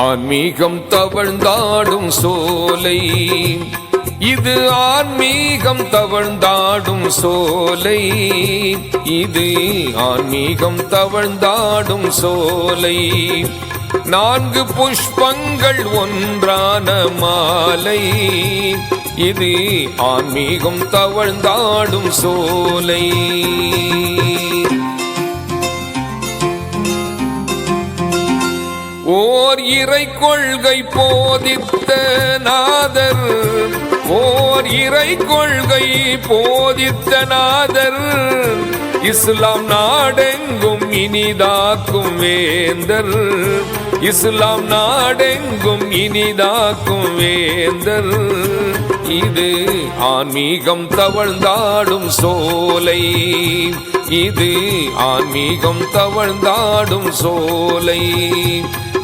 ஆன்மீகம் தவழ்ந்தாடும் சோலை, இது ஆன்மீகம் தவழ்ந்தாடும் சோலை, இது ஆன்மீகம் தவழ்ந்தாடும் சோலை. 4 புஷ்பங்கள் ஒன்றான மாலை, இது ஆன்மீகம் தவழ்ந்தாடும் சோலை. ஓர் இறை கொள்கை போதித்த நாதர், ஓர் இறை கொள்கை போதித்த நாதர், இஸ்லாம் நாடெங்கும் இனிதாக்கும் வேந்தர், இஸ்லாம் நாடெங்கும் இனிதாக்கும் வேந்தர். இது ஆன்மீகம் தவழ்ந்தாடும் சோலை, இது ஆன்மீகம் தவழ்ந்தாடும் சோலை.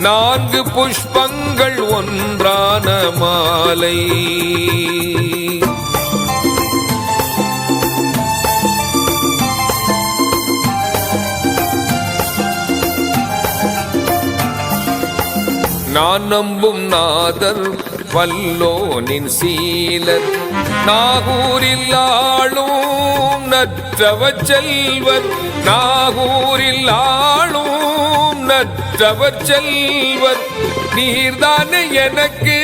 4 புஷ்பங்கள் ஒன்றான மாலை. நான் நம்பும் நாதர் வல்லோனின் சீலர், நாகூரில் ஆளும் நற்றவ செல்வர், நாகூரில் ஆளும் நற்றவ செல்வர். நீர்தானே எனக்கு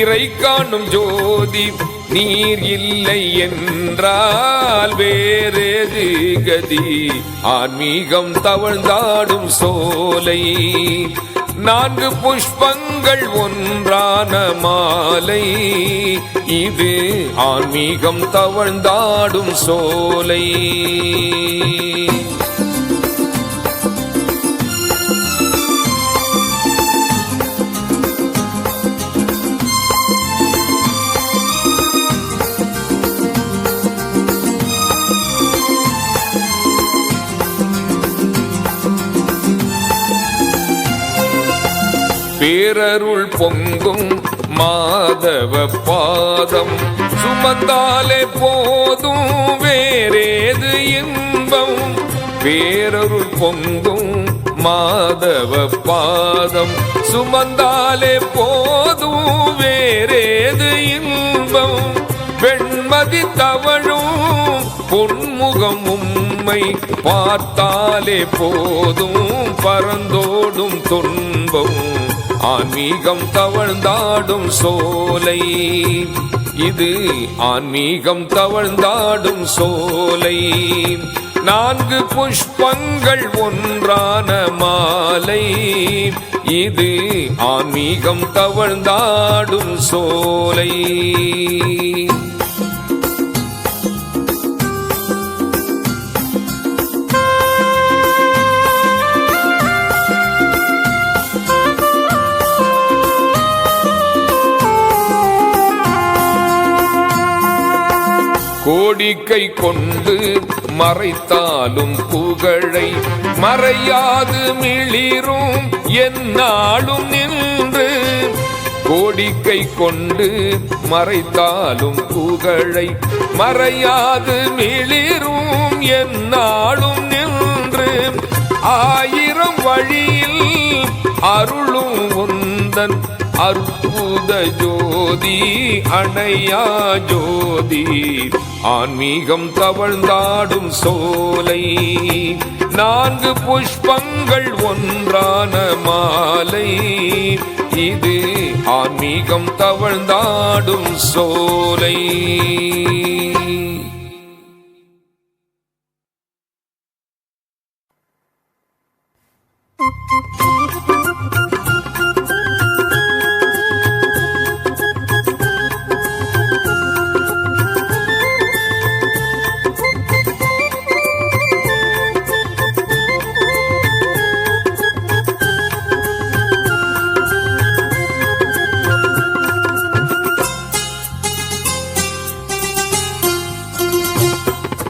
இறை காணும் ஜோதி, நீர் இல்லை என்றால் வேறேது கதி. ஆன்மீகம் தவழ்ந்தாடும் சோலை, 4 புஷ்பங்கள் ஒன்றான மாலை, இது ஆன்மீகம் தவழ்ந்தாடும் சோலை. பேரருள் பொங்கும் மாதவ பாதம் சுமந்தாலே போதும் வேறேது இன்பம். பேரருள் பொங்கும் மாதவ பாதம் சுமந்தாலே போதும் வேறேது இன்பம். வெண்மதி தவழும் பொன்முகம் உம்மை பார்த்தாலே போதும் பறந்தோடும் துன்பம். ஆன்மீகம் தவழ்ந்தாடும் சோலை, இது ஆன்மீகம் தவழ்ந்தாடும் சோலை. 4 புஷ்பங்கள் ஒன்றான மாலை, இது ஆன்மீகம் தவழ்ந்தாடும் சோலை. கோடிக்கை கொண்டு மறைத்தாலும் புகழை மறையாது மிளிரும் எந்நாளும் நின்று. கோடிக்கை கொண்டு மறைத்தாலும் புகழை மறையாது மிளிரும் எந்நாளும் நின்று. 1000 வழியில் அருளும் உந்தன் அற்புத ஜோதி அணையா ஜோதி. ஆன்மீகம் தவழ்ந்தாடும் சோலை, 4 புஷ்பங்கள் ஒன்றான மாலை, இது ஆன்மீகம் தவழ்ந்தாடும் சோலை.